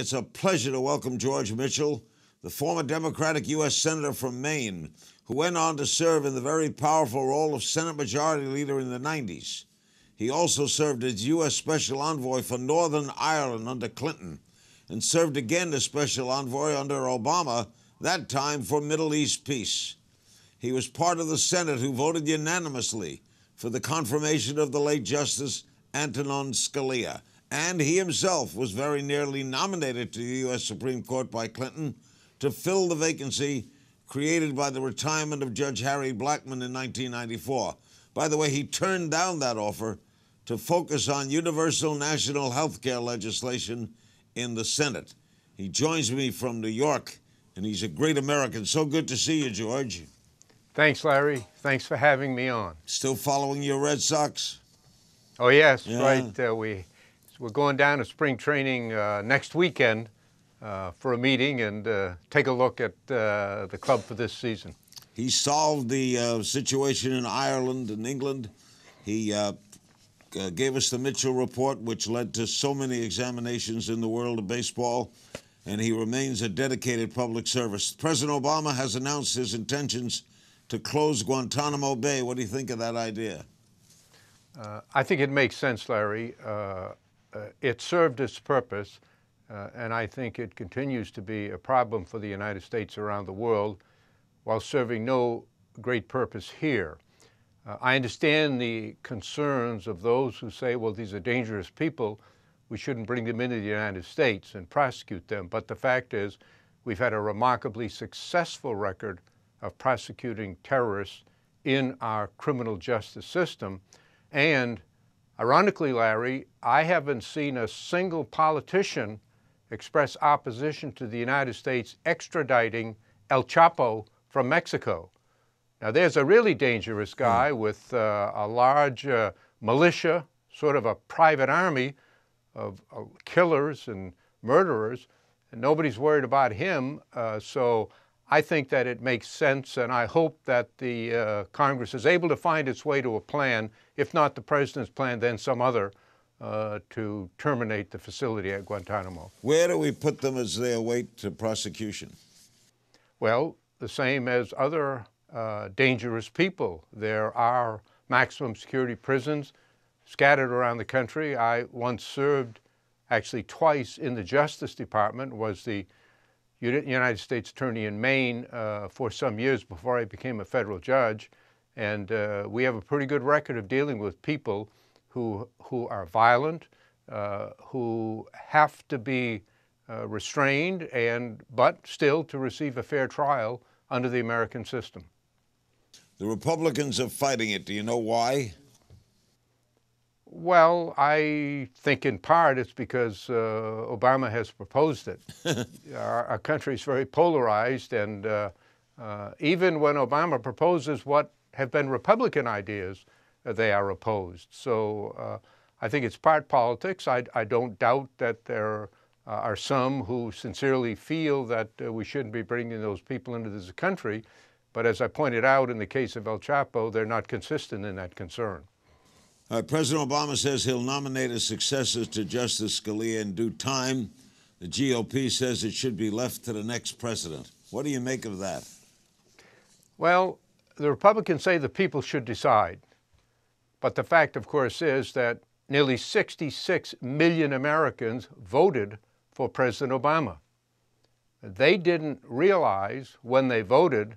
It's a pleasure to welcome George Mitchell, the former Democratic U.S. Senator from Maine, who went on to serve in the very powerful role of Senate Majority Leader in the 90s. He also served as U.S. Special Envoy for Northern Ireland under Clinton and served again as Special Envoy under Obama, that time for Middle East peace. He was part of the Senate who voted unanimously for the confirmation of the late Justice Antonin Scalia, and he himself was very nearly nominated to the U.S. Supreme Court by Clinton to fill the vacancy created by the retirement of Judge Harry Blackmun in 1994. By the way, he turned down that offer to focus on universal national health care legislation in the Senate. He joins me from New York, and he's a great American. So good to see you, George. Thanks, Larry. Thanks for having me on. Still following your Red Sox? Oh, yes, Yeah. Right. We're going down to spring training next weekend for a meeting and take a look at the club for this season. He solved the situation in Ireland and England. He gave us the Mitchell Report, which led to so many examinations in the world of baseball, and he remains a dedicated public service. President Obama has announced his intentions to close Guantanamo Bay. What do you think of that idea? I think it makes sense, Larry. It served its purpose, and I think it continues to be a problem for the United States around the world while serving no great purpose here. I understand the concerns of those who say, well, these are dangerous people. We shouldn't bring them into the United States and prosecute them. But the fact is, we've had a remarkably successful record of prosecuting terrorists in our criminal justice system. And ironically, Larry, I haven't seen a single politician express opposition to the United States extraditing El Chapo from Mexico. Now, there's a really dangerous guy with a large militia, sort of a private army of killers and murderers, and nobody's worried about him. So I think that it makes sense, and I hope that the Congress is able to find its way to a plan, if not the president's plan, then some other, to terminate the facility at Guantanamo. Where do we put them as they await prosecution? Well, the same as other dangerous people. There are maximum security prisons scattered around the country. I once served, actually twice, in the Justice Department, was the United States Attorney in Maine for some years before I became a federal judge. And we have a pretty good record of dealing with people who are violent, who have to be restrained, but still to receive a fair trial under the American system. The Republicans are fighting it. Do you know why? Well, I think in part it's because Obama has proposed it. Our country is very polarized, and even when Obama proposes what have been Republican ideas, they are opposed. So I think it's part politics. I don't doubt that there are some who sincerely feel that we shouldn't be bringing those people into this country. But as I pointed out in the case of El Chapo, they're not consistent in that concern. President Obama says he'll nominate a successor to Justice Scalia in due time. The GOP says it should be left to the next president. What do you make of that? Well, the Republicans say the people should decide. But the fact, of course, is that nearly 66 million Americans voted for President Obama. They didn't realize when they voted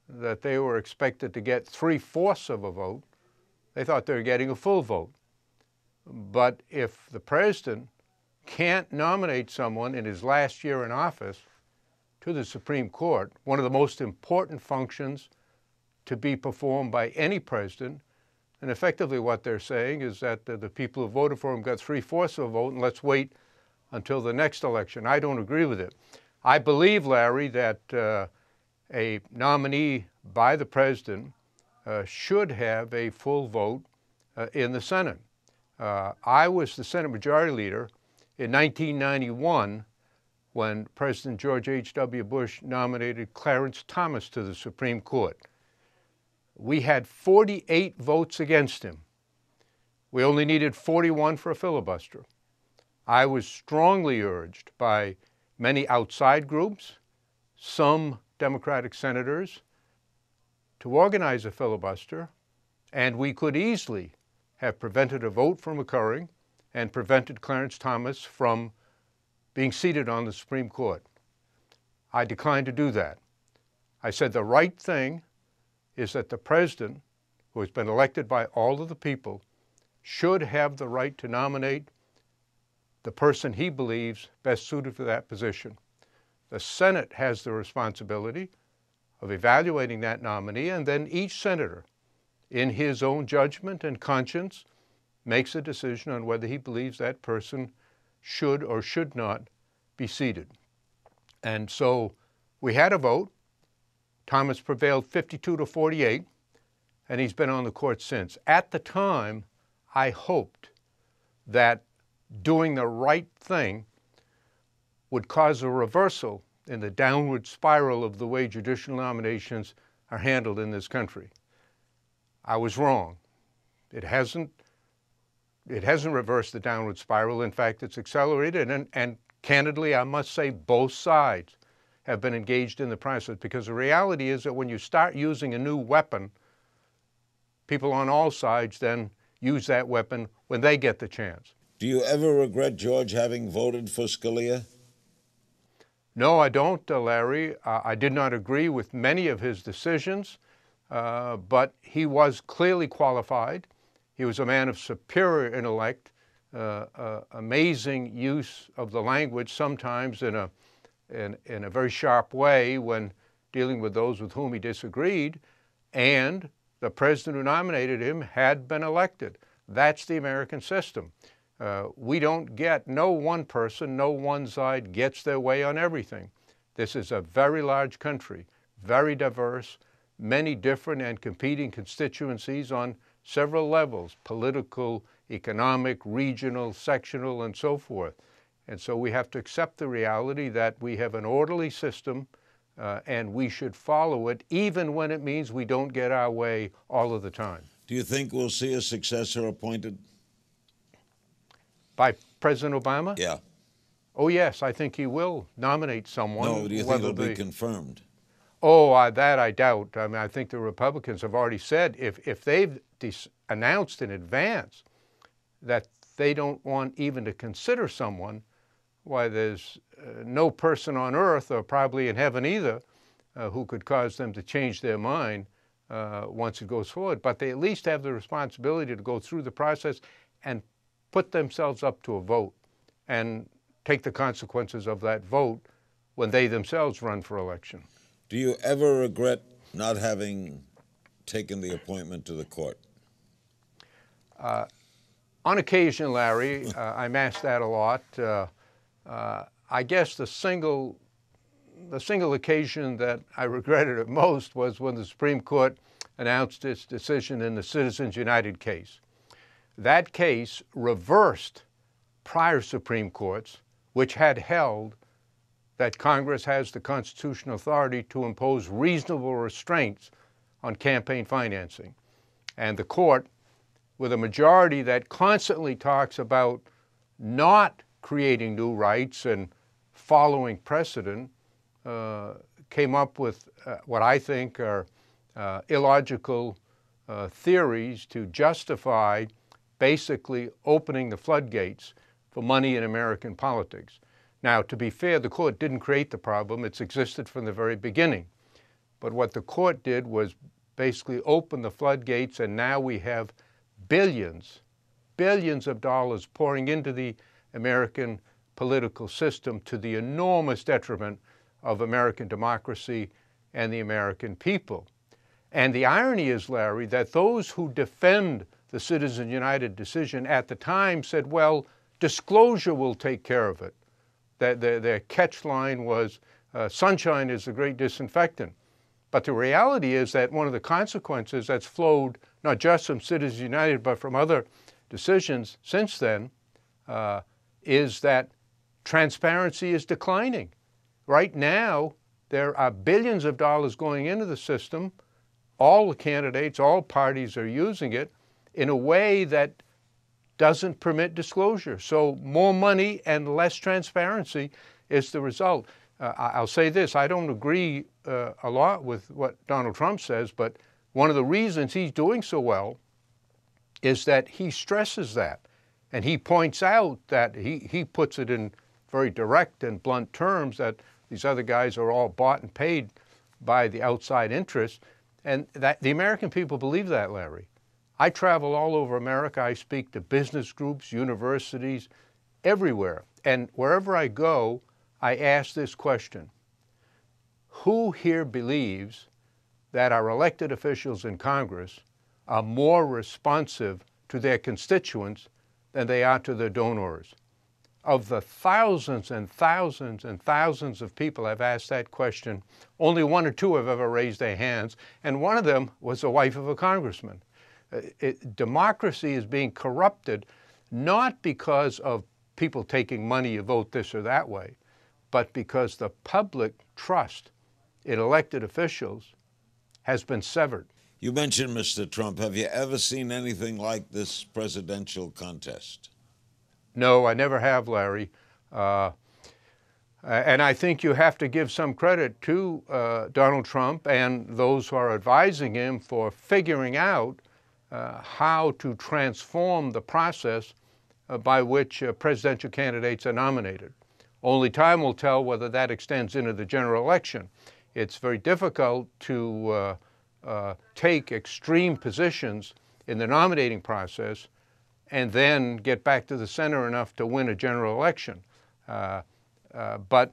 that they were expected to get 3/4 of a vote. They thought they were getting a full vote. But if the president can't nominate someone in his last year in office to the Supreme Court, one of the most important functions to be performed by any president, and effectively what they're saying is that the people who voted for him got 3/4 of a vote, and let's wait until the next election. I don't agree with it. I believe, Larry, that a nominee by the president should have a full vote in the Senate. I was the Senate Majority Leader in 1991 when President George H.W. Bush nominated Clarence Thomas to the Supreme Court. We had 48 votes against him. We only needed 41 for a filibuster. I was strongly urged by many outside groups, some Democratic senators, to organize a filibuster, and we could easily have prevented a vote from occurring and prevented Clarence Thomas from being seated on the Supreme Court. I declined to do that. I said the right thing is that the president, who has been elected by all of the people, should have the right to nominate the person he believes best suited for that position. The Senate has the responsibility of evaluating that nominee, and then each senator, in his own judgment and conscience, makes a decision on whether he believes that person should or should not be seated. And so we had a vote. Thomas prevailed 52-48, and he's been on the court since. At the time, I hoped that doing the right thing would cause a reversal in the downward spiral of the way judicial nominations are handled in this country. I was wrong. It hasn't reversed the downward spiral. In fact, it's accelerated, and candidly, I must say both sides have been engaged in the process, because the reality is that when you start using a new weapon, people on all sides then use that weapon when they get the chance. Do you ever regret, George, having voted for Scalia? No, I don't, Larry. I did not agree with many of his decisions, but he was clearly qualified. He was a man of superior intellect, amazing use of the language, sometimes in a very sharp way when dealing with those with whom he disagreed, and the president who nominated him had been elected. That's the American system. No one person, no one side gets their way on everything. This is a very large country, very diverse, many different and competing constituencies on several levels: political, economic, regional, sectional, and so forth. And so we have to accept the reality that we have an orderly system, and we should follow it, even when it means we don't get our way all of the time. Do you think we'll see a successor appointed? By President Obama? Yeah. Oh, yes, I think he will nominate someone. No, do you think it'll be confirmed? Oh, that I doubt. I mean, I think the Republicans have already said if they've announced in advance that they don't want even to consider someone, why, there's no person on earth, or probably in heaven either, who could cause them to change their mind once it goes forward. But they at least have the responsibility to go through the process and put themselves up to a vote and take the consequences of that vote when they themselves run for election. Do you ever regret not having taken the appointment to the court? On occasion, Larry, I'm asked that a lot. I guess the single occasion that I regretted it most was when the Supreme Court announced its decision in the Citizens United case. That case reversed prior Supreme Courts, which had held that Congress has the constitutional authority to impose reasonable restraints on campaign financing. And the court, with a majority that constantly talks about not creating new rights and following precedent, came up with what I think are illogical theories to justify basically opening the floodgates for money in American politics. Now, to be fair, the court didn't create the problem. It's existed from the very beginning. But what the court did was basically open the floodgates, and now we have billions of dollars pouring into the American political system to the enormous detriment of American democracy and the American people. And the irony is, Larry, that those who defend the Citizens United decision at the time said, well, disclosure will take care of it. Their catch line was, sunshine is the great disinfectant. But the reality is that one of the consequences that's flowed not just from Citizens United, but from other decisions since then, is that transparency is declining. Right now, there are billions of dollars going into the system. All the candidates, all parties are using it in a way that doesn't permit disclosure. So more money and less transparency is the result. I'll say this, I don't agree a lot with what Donald Trump says, but one of the reasons he's doing so well is that he stresses that. And he points out that he puts it in very direct and blunt terms that these other guys are all bought and paid by the outside interests. And that the American people believe that, Larry. I travel all over America. I speak to business groups, universities, everywhere. And wherever I go, I ask this question: who here believes that our elected officials in Congress are more responsive to their constituents than they are to their donors? Of the thousands and thousands and thousands of people I've asked that question, only one or two have ever raised their hands, and one of them was the wife of a congressman. Democracy is being corrupted not because of people taking money to vote this or that way, but because the public trust in elected officials has been severed. You mentioned Mr. Trump. Have you ever seen anything like this presidential contest? No, I never have, Larry. And I think you have to give some credit to Donald Trump and those who are advising him for figuring out how to transform the process by which presidential candidates are nominated. Only time will tell whether that extends into the general election. It's very difficult to take extreme positions in the nominating process and then get back to the center enough to win a general election. But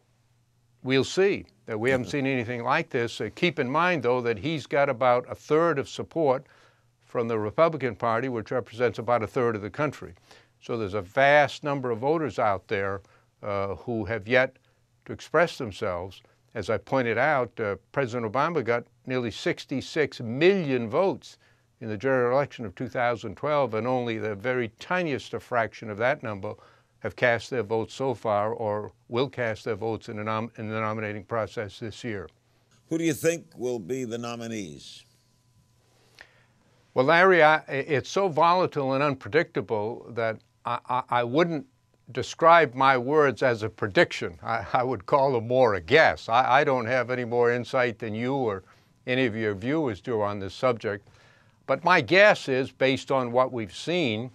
we'll see. We haven't seen anything like this. Keep in mind, though, that he's got about a third of support from the Republican Party, which represents about a third of the country. So there's a vast number of voters out there who have yet to express themselves. As I pointed out, President Obama got nearly 66 million votes in the general election of 2012, and only the very tiniest fraction of that number have cast their votes so far or will cast their votes in the nominating process this year. Who do you think will be the nominees? Well, Larry, it's so volatile and unpredictable that I wouldn't describe my words as a prediction. I would call them more a guess. I don't have any more insight than you or any of your viewers do on this subject. But my guess is, based on what we've seen,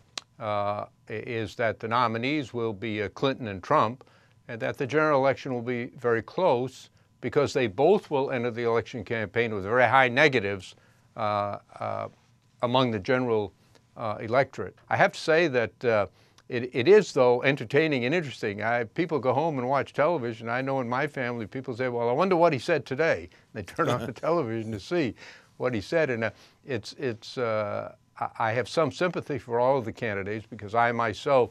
is that the nominees will be Clinton and Trump, and that the general election will be very close because they both will enter the election campaign with very high negatives among the general electorate. I have to say that it is, though, entertaining and interesting. People go home and watch television. I know in my family, people say, well, I wonder what he said today. They turn on the television to see what he said. And I have some sympathy for all of the candidates because I myself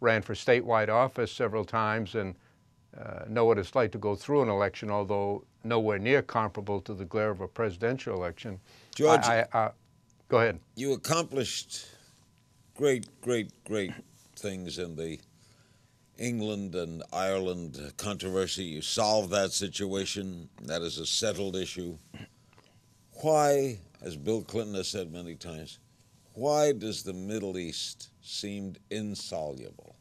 ran for statewide office several times and know what it's like to go through an election, although nowhere near comparable to the glare of a presidential election. George, go ahead. You accomplished great things in the England and Ireland controversy. You solved that situation. That is a settled issue. Why, as Bill Clinton has said many times, why does the Middle East seem insoluble?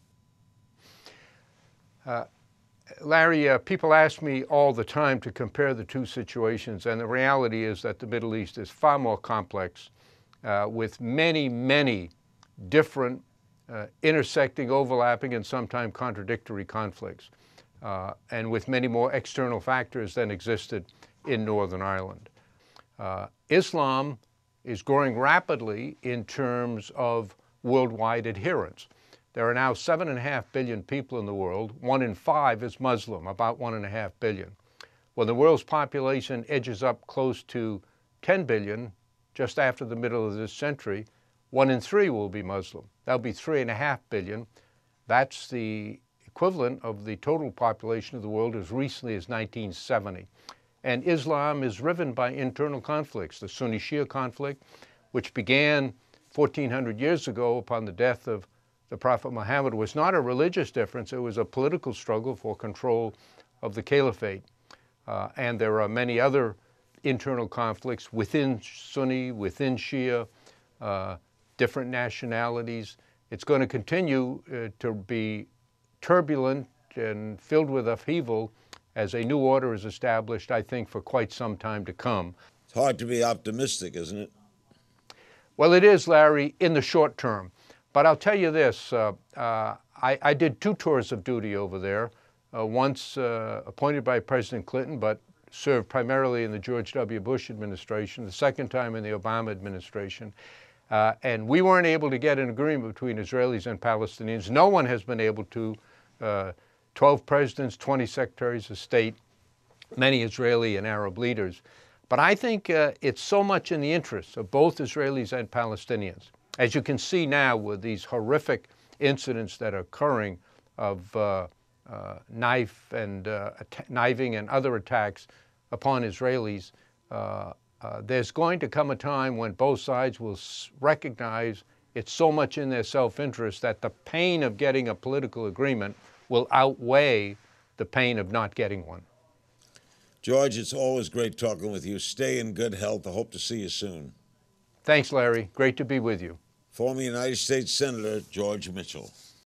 Larry, people ask me all the time to compare the two situations, and the reality is that the Middle East is far more complex with many different intersecting, overlapping, and sometimes contradictory conflicts, and with many more external factors than existed in Northern Ireland. Islam is growing rapidly in terms of worldwide adherence. There are now 7.5 billion people in the world. 1 in 5 is Muslim, about 1.5 billion. When the world's population edges up close to 10 billion, just after the middle of this century, 1 in 3 will be Muslim. That'll be 3.5 billion. That's the equivalent of the total population of the world as recently as 1970. And Islam is riven by internal conflicts. The Sunni-Shia conflict, which began 1,400 years ago upon the death of the Prophet Muhammad, was not a religious difference. It was a political struggle for control of the caliphate. And there are many other internal conflicts within Sunni, within Shia, different nationalities, It's going to continue to be turbulent and filled with upheaval as a new order is established, I think, for quite some time to come. It's hard to be optimistic, isn't it? Well, it is, Larry, in the short term. But I'll tell you this, I did 2 tours of duty over there, once appointed by President Clinton, but served primarily in the George W. Bush administration, the second time in the Obama administration. And we weren't able to get an agreement between Israelis and Palestinians. No one has been able to. 12 presidents, 20 secretaries of state, many Israeli and Arab leaders. But I think it's so much in the interest of both Israelis and Palestinians. As you can see now with these horrific incidents that are occurring of knifing and other attacks upon Israelis, there's going to come a time when both sides will recognize it's so much in their self-interest that the pain of getting a political agreement will outweigh the pain of not getting one. George, it's always great talking with you. Stay in good health. I hope to see you soon. Thanks, Larry. Great to be with you. Former United States Senator George Mitchell.